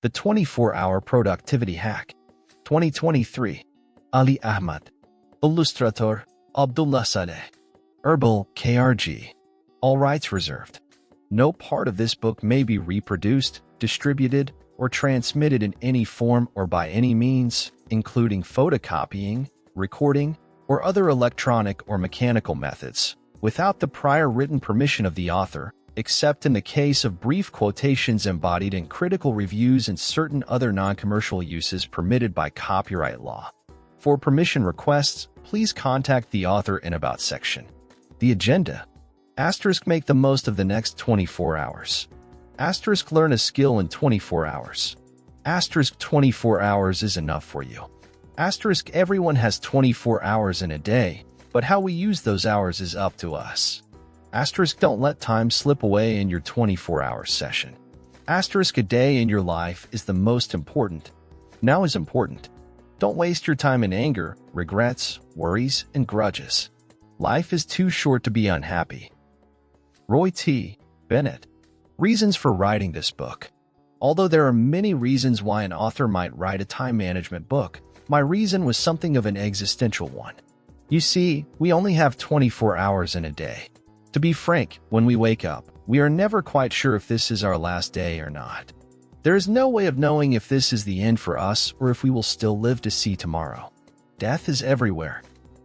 The 24-Hour Productivity Hack. 2023. Ali Ahmad. Illustrator, Abdullah Saleh. Herbal, KRG. All rights reserved. No part of this book may be reproduced, distributed, or transmitted in any form or by any means, including photocopying, recording, or other electronic or mechanical methods, without the prior written permission of the author, except in the case of brief quotations embodied in critical reviews and certain other non-commercial uses permitted by copyright law. For permission requests, please contact the author in About section. The agenda. * Make the most of the next 24 hours. * Learn a skill in 24 hours. * 24 hours is enough for you. * Everyone has 24 hours in a day, but how we use those hours is up to us. * Don't let time slip away in your 24-hour session. * A day in your life is the most important. Now is important. Don't waste your time in anger, regrets, worries, and grudges. Life is too short to be unhappy. Roy T. Bennett. Reasons for writing this book. Although there are many reasons why an author might write a time management book, my reason was something of an existential one. You see, we only have 24 hours in a day. To be frank, when we wake up, we are never quite sure if this is our last day or not. There is no way of knowing if this is the end for us or if we will still live to see tomorrow. Death is everywhere.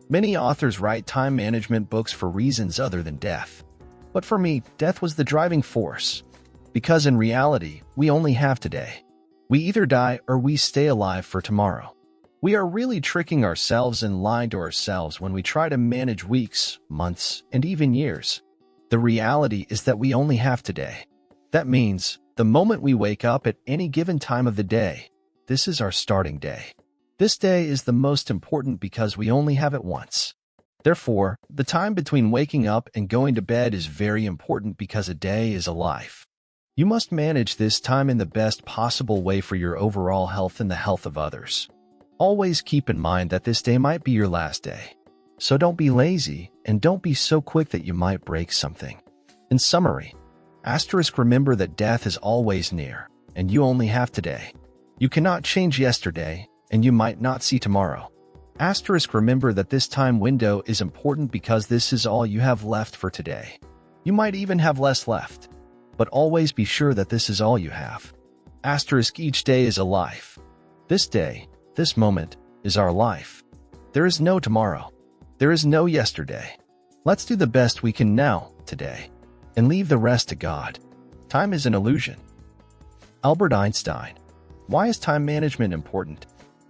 Many authors write time management books for reasons other than death. But for me, death was the driving force. Because in reality, we only have today. We either die or we stay alive for tomorrow. We are really tricking ourselves and lying to ourselves when we try to manage weeks, months, and even years. The reality is that we only have today. That means, the moment we wake up at any given time of the day, this is our starting day. This day is the most important because we only have it once. Therefore, the time between waking up and going to bed is very important because a day is a life. You must manage this time in the best possible way for your overall health and the health of others. Always keep in mind that this day might be your last day. So don't be lazy and don't be so quick that you might break something. In summary, remember that death is always near, and you only have today. You cannot change yesterday, and you might not see tomorrow. Remember that this time window is important because this is all you have left for today. You might even have less left. But always be sure that this is all you have. Each day is a life. This day, this moment, is our life. There is no tomorrow. There is no yesterday. Let's do the best we can now, today, and leave the rest to God. Time is an illusion. Albert Einstein. Why is time management important?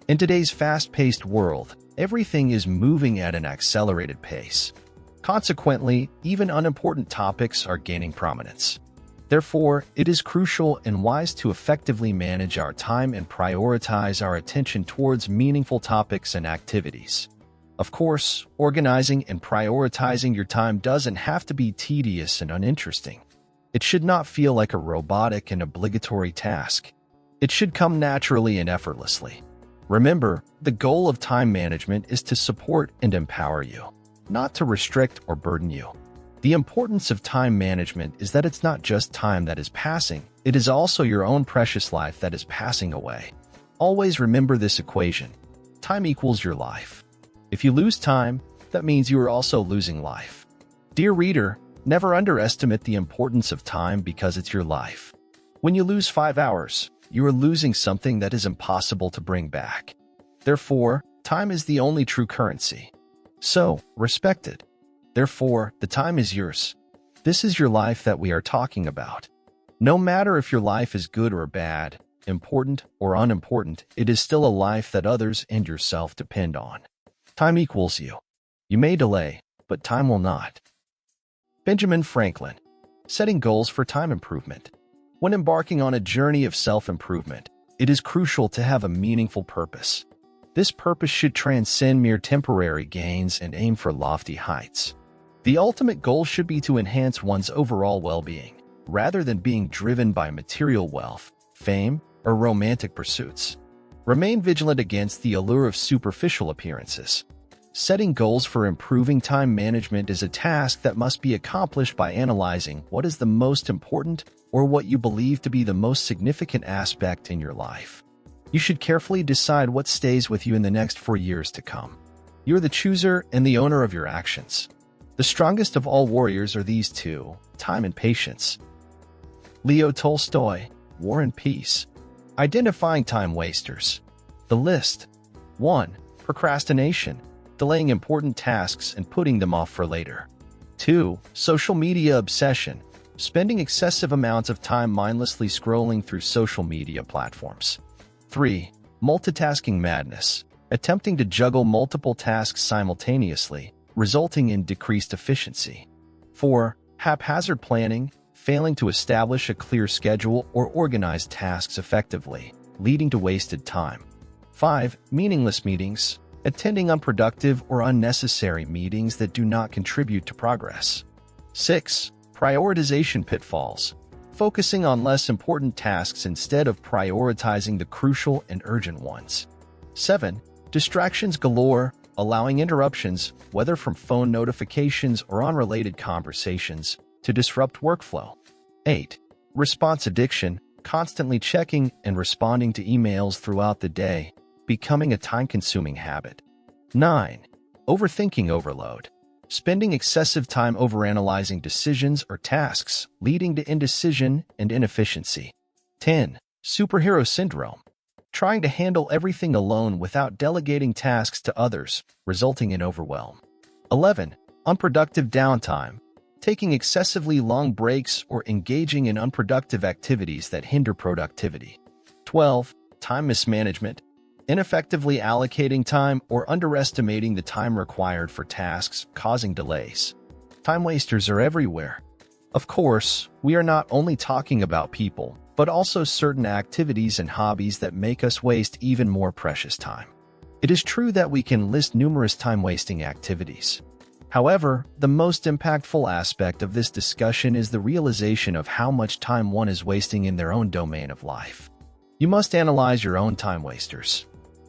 In today's fast-paced world, everything is moving at an accelerated pace. Consequently, even unimportant topics are gaining prominence. Therefore, it is crucial and wise to effectively manage our time and prioritize our attention towards meaningful topics and activities. Of course, organizing and prioritizing your time doesn't have to be tedious and uninteresting. It should not feel like a robotic and obligatory task. It should come naturally and effortlessly. Remember, the goal of time management is to support and empower you, not to restrict or burden you. The importance of time management is that it's not just time that is passing, it is also your own precious life that is passing away. Always remember this equation. Time equals your life. If you lose time, that means you are also losing life. Dear reader, never underestimate the importance of time because it's your life. When you lose 5 hours, you are losing something that is impossible to bring back. Therefore, time is the only true currency. So, respect it. Therefore, the time is yours. This is your life that we are talking about. No matter if your life is good or bad, important or unimportant, it is still a life that others and yourself depend on. Time equals you. You may delay, but time will not. Benjamin Franklin. Setting goals for time improvement. When embarking on a journey of self-improvement, it is crucial to have a meaningful purpose. This purpose should transcend mere temporary gains and aim for lofty heights. The ultimate goal should be to enhance one's overall well-being, rather than being driven by material wealth, fame, or romantic pursuits. Remain vigilant against the allure of superficial appearances. Setting goals for improving time management is a task that must be accomplished by analyzing what is the most important or what you believe to be the most significant aspect in your life. You should carefully decide what stays with you in the next 4 years to come. You're the chooser and the owner of your actions. The strongest of all warriors are these two: time and patience. Leo Tolstoy, War and Peace. Identifying time wasters. The list. 1. Procrastination, delaying important tasks and putting them off for later. 2. Social media obsession, spending excessive amounts of time mindlessly scrolling through social media platforms. 3. Multitasking madness, attempting to juggle multiple tasks simultaneously, resulting in decreased efficiency. 4. Haphazard planning, failing to establish a clear schedule or organize tasks effectively, leading to wasted time. 5. Meaningless meetings, attending unproductive or unnecessary meetings that do not contribute to progress. 6. Prioritization pitfalls, focusing on less important tasks instead of prioritizing the crucial and urgent ones. 7. Distractions galore, allowing interruptions, whether from phone notifications or unrelated conversations, to disrupt workflow. 8. Response addiction, constantly checking and responding to emails throughout the day, becoming a time-consuming habit. 9. Overthinking overload, spending excessive time overanalyzing decisions or tasks, leading to indecision and inefficiency. 10. Superhero syndrome, trying to handle everything alone without delegating tasks to others, resulting in overwhelm. 11. Unproductive downtime, taking excessively long breaks or engaging in unproductive activities that hinder productivity. 12. Time mismanagement, ineffectively allocating time or underestimating the time required for tasks, causing delays. Time wasters are everywhere. Of course, we are not only talking about people, but also certain activities and hobbies that make us waste even more precious time. It is true that we can list numerous time-wasting activities. However, the most impactful aspect of this discussion is the realization of how much time one is wasting in their own domain of life. You must analyze your own time wasters.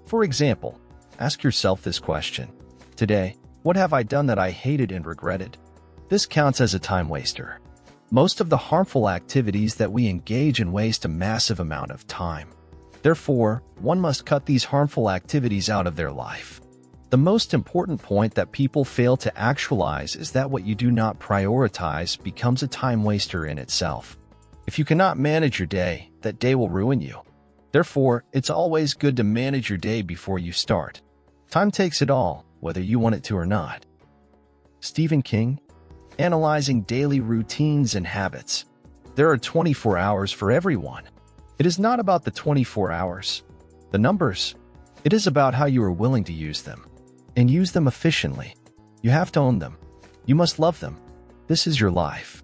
For example, ask yourself this question: today, what have I done that I hated and regretted? This counts as a time waster. Most of the harmful activities that we engage in waste a massive amount of time. Therefore, one must cut these harmful activities out of their life. The most important point that people fail to actualize is that what you do not prioritize becomes a time waster in itself. If you cannot manage your day, that day will ruin you. Therefore, it's always good to manage your day before you start. Time takes it all, whether you want it to or not. Stephen King. Analyzing daily routines and habits. There are 24 hours for everyone. It is not about the 24 hours, the numbers. It is about how you are willing to use them, and use them efficiently. You have to own them. You must love them. This is your life.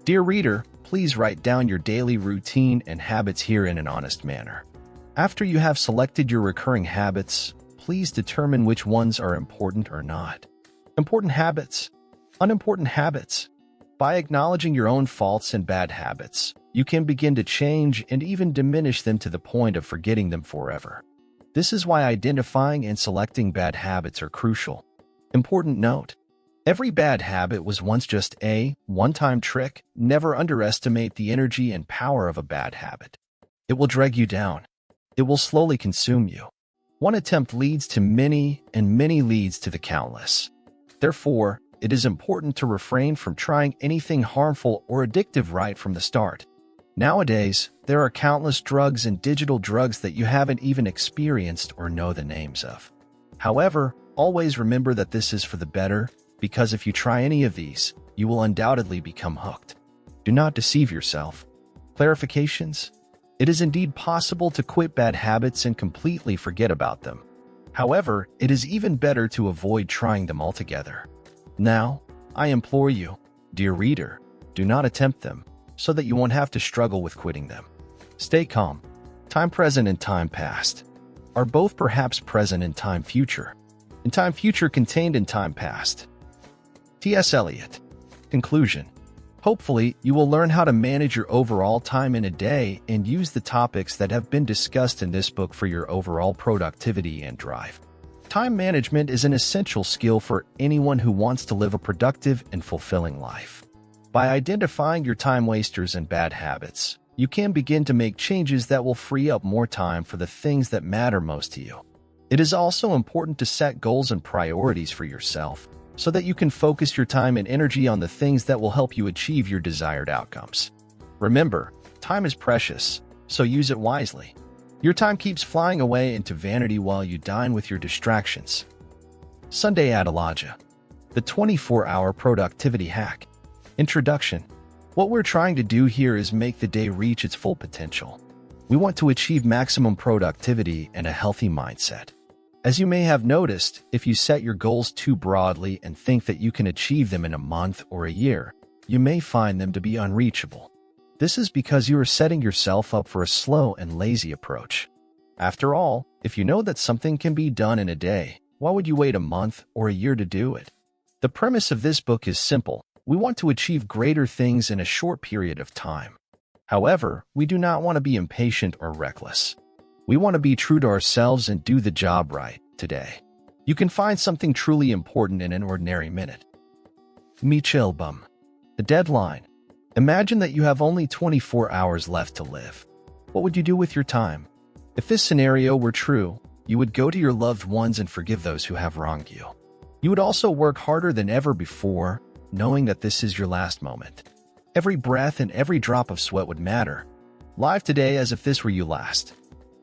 Dear reader, please write down your daily routine and habits here in an honest manner. After you have selected your recurring habits, please determine which ones are important or not. Important habits. Unimportant habits. By acknowledging your own faults and bad habits, you can begin to change and even diminish them to the point of forgetting them forever. This is why identifying and selecting bad habits are crucial. Important note: every bad habit was once just a one-time trick. Never underestimate the energy and power of a bad habit. It will drag you down. It will slowly consume you. One attempt leads to many, and many leads to the countless. Therefore, it is important to refrain from trying anything harmful or addictive right from the start. Nowadays, there are countless drugs and digital drugs that you haven't even experienced or know the names of. However, always remember that this is for the better, because if you try any of these, you will undoubtedly become hooked. Do not deceive yourself. Clarifications: it is indeed possible to quit bad habits and completely forget about them. However, it is even better to avoid trying them altogether. Now, I implore you, dear reader, do not attempt them, so that you won't have to struggle with quitting them. Stay calm. Time present and time past are both perhaps present in time future, and time future contained in time past. T.S. Eliot. Conclusion. Hopefully, you will learn how to manage your overall time in a day and use the topics that have been discussed in this book for your overall productivity and drive. Time management is an essential skill for anyone who wants to live a productive and fulfilling life. By identifying your time wasters and bad habits, you can begin to make changes that will free up more time for the things that matter most to you. It is also important to set goals and priorities for yourself so that you can focus your time and energy on the things that will help you achieve your desired outcomes. Remember, time is precious, so use it wisely. Your time keeps flying away into vanity while you dine with your distractions. Sunday Adalaja, the 24-hour productivity hack. Introduction. What we're trying to do here is make the day reach its full potential. We want to achieve maximum productivity and a healthy mindset. As you may have noticed, if you set your goals too broadly and think that you can achieve them in a month or a year, you may find them to be unreachable. This is because you are setting yourself up for a slow and lazy approach. After all, if you know that something can be done in a day, why would you wait a month or a year to do it? The premise of this book is simple. We want to achieve greater things in a short period of time. However, we do not want to be impatient or reckless. We want to be true to ourselves and do the job right today. You can find something truly important in an ordinary minute. Michelbum. The deadline. Imagine that you have only 24 hours left to live. What would you do with your time? If this scenario were true, you would go to your loved ones and forgive those who have wronged you. You would also work harder than ever before, knowing that this is your last moment. Every breath and every drop of sweat would matter. Live today as if this were your last.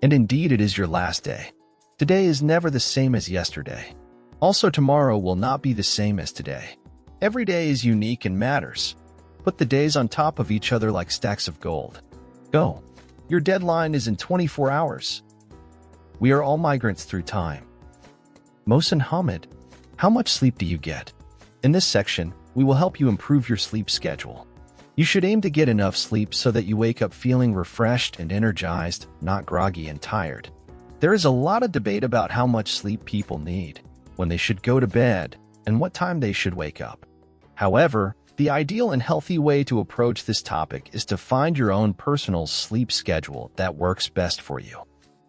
And indeed it is your last day. Today is never the same as yesterday. Also, tomorrow will not be the same as today. Every day is unique and matters. Put the days on top of each other like stacks of gold. Go. Your deadline is in 24 hours. We are all migrants through time. Mohsin Hamid. How much sleep do you get? In this section, we will help you improve your sleep schedule. You should aim to get enough sleep so that you wake up feeling refreshed and energized, not groggy and tired. There is a lot of debate about how much sleep people need, when they should go to bed, and what time they should wake up. However, the ideal and healthy way to approach this topic is to find your own personal sleep schedule that works best for you.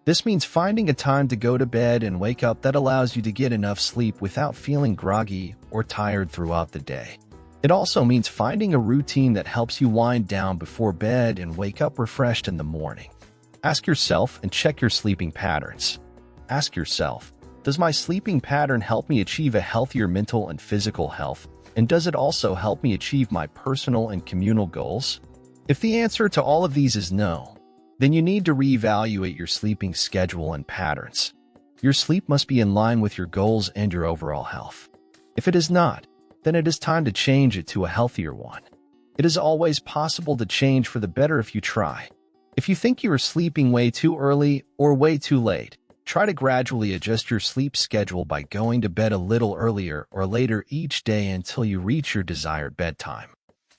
This means finding a time to go to bed and wake up that allows you to get enough sleep without feeling groggy or tired throughout the day. It also means finding a routine that helps you wind down before bed and wake up refreshed in the morning. Ask yourself and check your sleeping patterns. Ask yourself, does my sleeping pattern help me achieve a healthier mental and physical health? And does it also help me achieve my personal and communal goals? If the answer to all of these is no, then you need to reevaluate your sleeping schedule and patterns. Your sleep must be in line with your goals and your overall health. If it is not, then it is time to change it to a healthier one. It is always possible to change for the better if you try. If you think you are sleeping way too early or way too late, try to gradually adjust your sleep schedule by going to bed a little earlier or later each day until you reach your desired bedtime.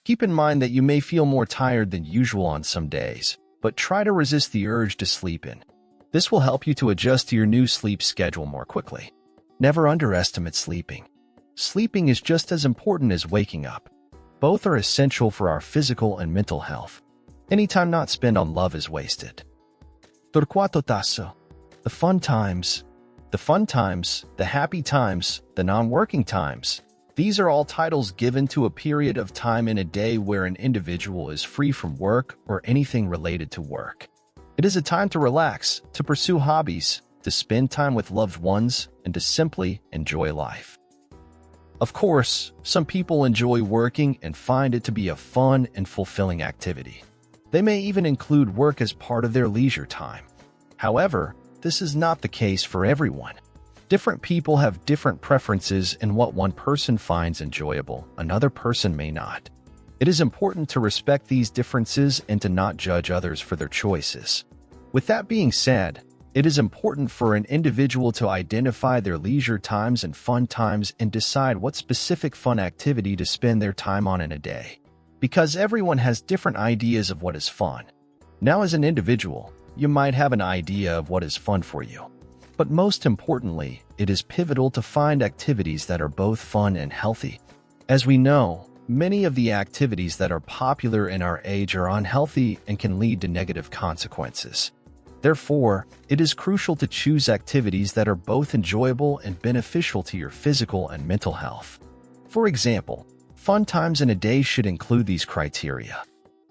Keep in mind that you may feel more tired than usual on some days, but try to resist the urge to sleep in. This will help you to adjust to your new sleep schedule more quickly. Never underestimate sleeping. Sleeping is just as important as waking up. Both are essential for our physical and mental health. Any time not spent on love is wasted. Torquato tasso. The fun times, the happy times, the non-working times. These are all titles given to a period of time in a day where an individual is free from work or anything related to work. It is a time to relax, to pursue hobbies, to spend time with loved ones, and to simply enjoy life. Of course, some people enjoy working and find it to be a fun and fulfilling activity. They may even include work as part of their leisure time. However, this is not the case for everyone. Different people have different preferences, and what one person finds enjoyable, another person may not. It is important to respect these differences and to not judge others for their choices. With that being said, it is important for an individual to identify their leisure times and fun times and decide what specific fun activity to spend their time on in a day. Because everyone has different ideas of what is fun. Now, as an individual, you might have an idea of what is fun for you. But most importantly, it is pivotal to find activities that are both fun and healthy. As we know, many of the activities that are popular in our age are unhealthy and can lead to negative consequences. Therefore, it is crucial to choose activities that are both enjoyable and beneficial to your physical and mental health. For example, fun times in a day should include these criteria.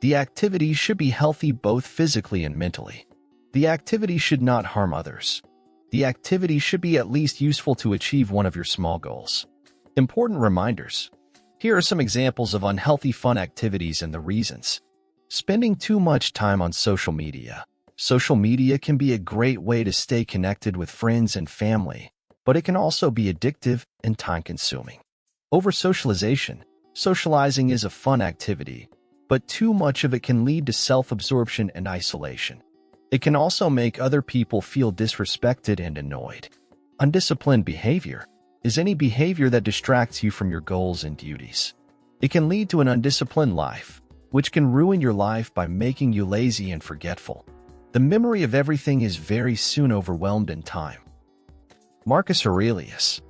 The activity should be healthy both physically and mentally. The activity should not harm others. The activity should be at least useful to achieve one of your small goals. Important reminders. Here are some examples of unhealthy fun activities and the reasons. Spending too much time on social media. Social media can be a great way to stay connected with friends and family, but it can also be addictive and time-consuming. Over-socialization. Socializing is a fun activity, but too much of it can lead to self-absorption and isolation. It can also make other people feel disrespected and annoyed. Undisciplined behavior is any behavior that distracts you from your goals and duties. It can lead to an undisciplined life, which can ruin your life by making you lazy and forgetful. The memory of everything is very soon overwhelmed in time. Marcus Aurelius.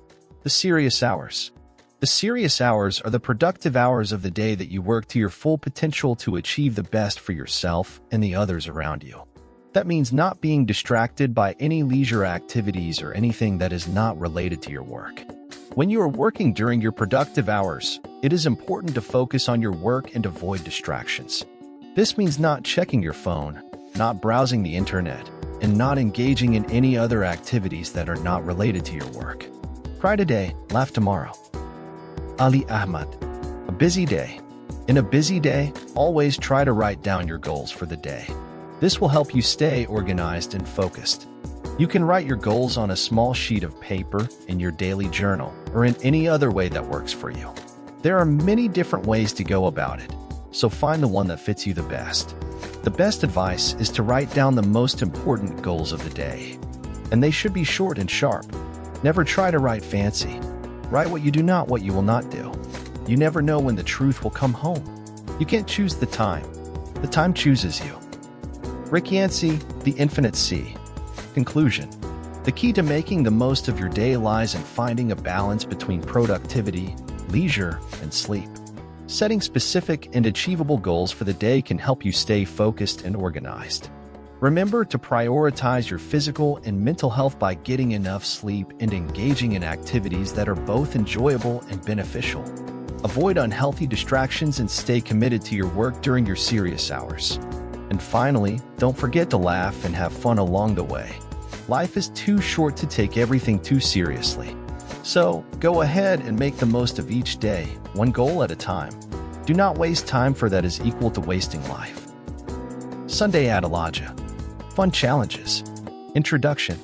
The serious hours. The serious hours are the productive hours of the day that you work to your full potential to achieve the best for yourself and the others around you. That means not being distracted by any leisure activities or anything that is not related to your work. When you are working during your productive hours, it is important to focus on your work and avoid distractions. This means not checking your phone, not browsing the internet, and not engaging in any other activities that are not related to your work. Cry today, laugh tomorrow. Ali Ahmad. A busy day. In a busy day, always try to write down your goals for the day. This will help you stay organized and focused. You can write your goals on a small sheet of paper, in your daily journal, or in any other way that works for you. There are many different ways to go about it, so find the one that fits you the best. The best advice is to write down the most important goals of the day. And they should be short and sharp. Never try to write fancy. Write what you will not do. You never know when the truth will come home. You can't choose the time. The time chooses you. Rick Yancey, The Infinite Sea. Conclusion. The key to making the most of your day lies in finding a balance between productivity, leisure, and sleep. Setting specific and achievable goals for the day can help you stay focused and organized. Remember to prioritize your physical and mental health by getting enough sleep and engaging in activities that are both enjoyable and beneficial. Avoid unhealthy distractions and stay committed to your work during your serious hours. And finally, don't forget to laugh and have fun along the way. Life is too short to take everything too seriously. So, go ahead and make the most of each day, one goal at a time. Do not waste time, for that is equal to wasting life. Sunday Adalaja. Fun challenges. Introduction.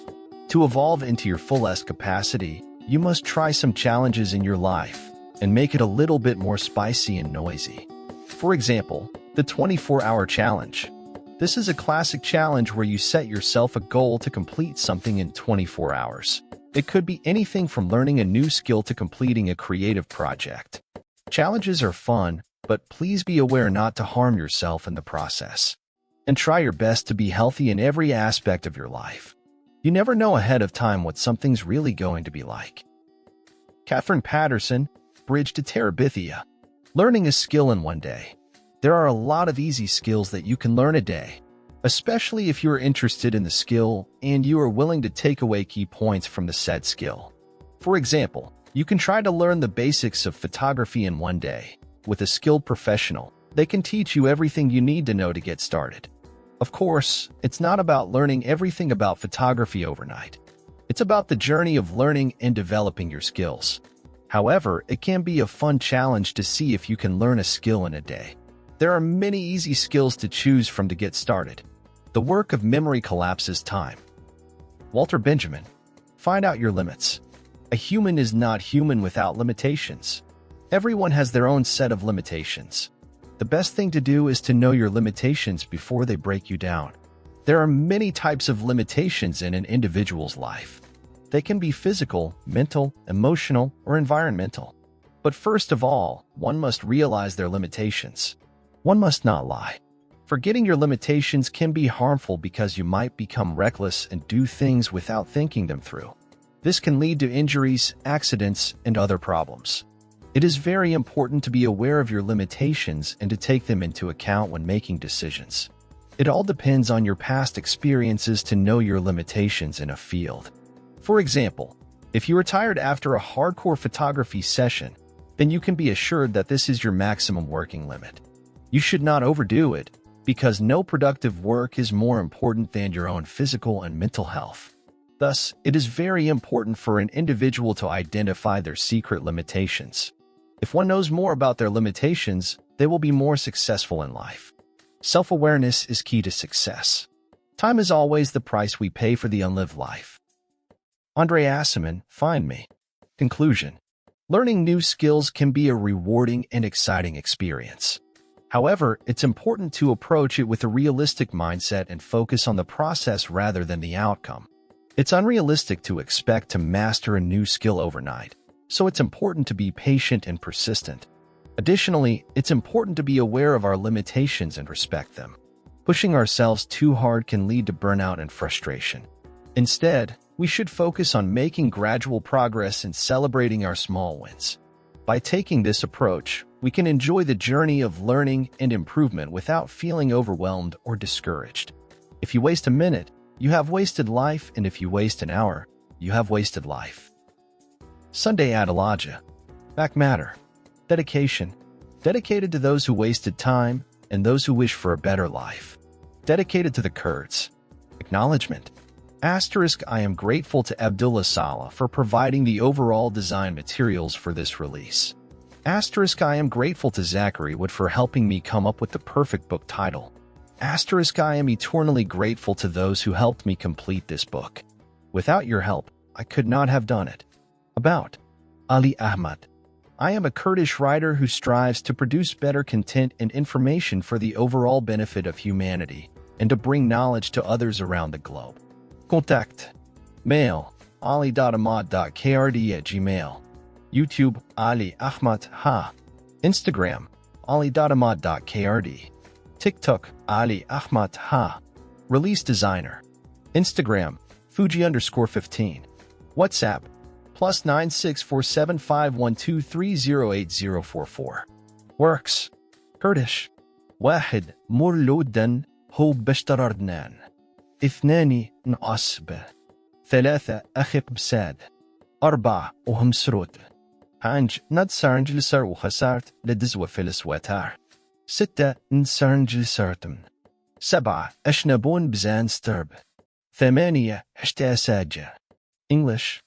To evolve into your fullest capacity, you must try some challenges in your life and make it a little bit more spicy and noisy. For example, the 24-hour challenge. This is a classic challenge where you set yourself a goal to complete something in 24 hours. It could be anything from learning a new skill to completing a creative project. Challenges are fun, but please be aware not to harm yourself in the process. And try your best to be healthy in every aspect of your life. You never know ahead of time what something's really going to be like. Catherine Patterson, Bridge to Terabithia. Learning a skill in one day. There are a lot of easy skills that you can learn a day, especially if you are interested in the skill and you are willing to take away key points from the said skill. For example, you can try to learn the basics of photography in one day. With a skilled professional, they can teach you everything you need to know to get started. Of course, it's not about learning everything about photography overnight. It's about the journey of learning and developing your skills. However, it can be a fun challenge to see if you can learn a skill in a day. There are many easy skills to choose from to get started. The work of memory collapses time. Walter Benjamin. Find out your limits. A human is not human without limitations. Everyone has their own set of limitations. The best thing to do is to know your limitations before they break you down. There are many types of limitations in an individual's life. They can be physical, mental, emotional, or environmental. But first of all, one must realize their limitations. One must not lie. Forgetting your limitations can be harmful because you might become reckless and do things without thinking them through. This can lead to injuries, accidents, and other problems. It is very important to be aware of your limitations and to take them into account when making decisions. It all depends on your past experiences to know your limitations in a field. For example, if you are tired after a hardcore photography session, then you can be assured that this is your maximum working limit. You should not overdo it, because no productive work is more important than your own physical and mental health. Thus, it is very important for an individual to identify their secret limitations. If one knows more about their limitations, they will be more successful in life. Self-awareness is key to success. Time is always the price we pay for the unlived life. Andre Aciman, Find Me. Conclusion. Learning new skills can be a rewarding and exciting experience. However, it's important to approach it with a realistic mindset and focus on the process rather than the outcome. It's unrealistic to expect to master a new skill overnight, so it's important to be patient and persistent. Additionally, it's important to be aware of our limitations and respect them. Pushing ourselves too hard can lead to burnout and frustration. Instead, we should focus on making gradual progress and celebrating our small wins. By taking this approach, we can enjoy the journey of learning and improvement without feeling overwhelmed or discouraged. If you waste a minute, you have wasted life, and if you waste an hour, you have wasted life. Sunday Adalaja. Back matter. Dedication. Dedicated to those who wasted time and those who wish for a better life. Dedicated to the Kurds. Acknowledgement. I am grateful to Abdullah Saleh for providing the overall design materials for this release. I am grateful to Zachary Wood for helping me come up with the perfect book title. I am eternally grateful to those who helped me complete this book. Without your help, I could not have done it. About Ali Ahmad. I am a Kurdish writer who strives to produce better content and information for the overall benefit of humanity and to bring knowledge to others around the globe. Contact. Mail. ali.ahmad.krd@gmail. YouTube. Ali Ahmad Ha. Instagram. ali.ahmad.krd. TikTok. Ali Ahmad Ha. Release designer. Instagram. Fuji_15. WhatsApp. +9647512308044. Works. Kurdish. واحد مرلودا هو بشتردنان. 2 نعصب. 3 أخق بساد. 4 وهم سرود. 5 ندسارنج لسر وخسارت لدزوة في السواتار. 6 نسارنج لسارتم. 7 أشنبون بزان سترب. 8 حشتاساجة. English.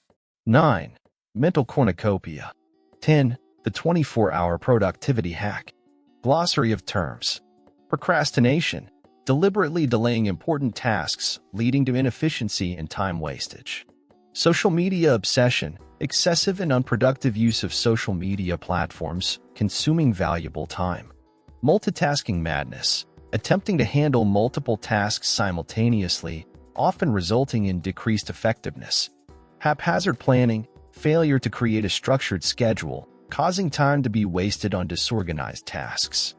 9. Mental cornucopia. 10. The 24-hour productivity hack. Glossary of terms. Procrastination. Deliberately delaying important tasks, leading to inefficiency and time wastage. Social media obsession. Excessive and unproductive use of social media platforms, consuming valuable time. Multitasking madness. Attempting to handle multiple tasks simultaneously, often resulting in decreased effectiveness. Haphazard planning. Failure to create a structured schedule, causing time to be wasted on disorganized tasks.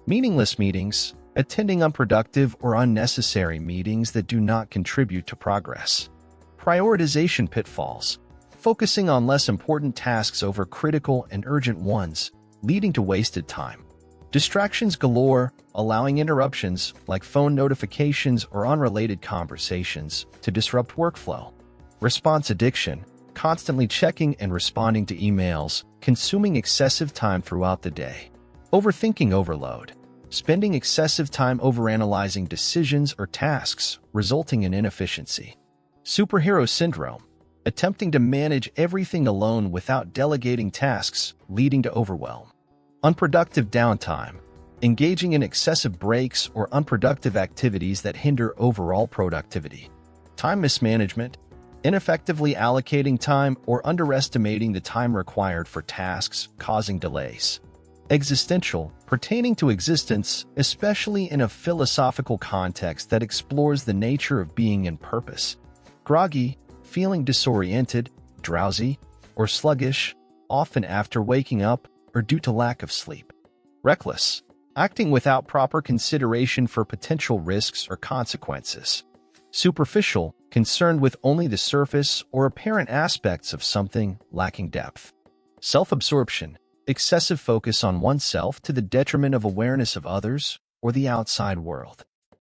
Meaningless meetings. Attending unproductive or unnecessary meetings that do not contribute to progress. Prioritization pitfalls. Focusing on less important tasks over critical and urgent ones, leading to wasted time. Distractions galore, allowing interruptions like phone notifications or unrelated conversations to disrupt workflow. Response addiction. Constantly checking and responding to emails, consuming excessive time throughout the day. Overthinking overload. Spending excessive time overanalyzing decisions or tasks, resulting in inefficiency. Superhero syndrome. Attempting to manage everything alone without delegating tasks, leading to overwhelm. Unproductive downtime. Engaging in excessive breaks or unproductive activities that hinder overall productivity. Time mismanagement. Ineffectively allocating time or underestimating the time required for tasks, causing delays. Existential, pertaining to existence, especially in a philosophical context that explores the nature of being and purpose. Groggy, feeling disoriented, drowsy, or sluggish, often after waking up or due to lack of sleep. Reckless, acting without proper consideration for potential risks or consequences. Superficial, concerned with only the surface or apparent aspects of something, lacking depth. Self-absorption, excessive focus on oneself to the detriment of awareness of others or the outside world.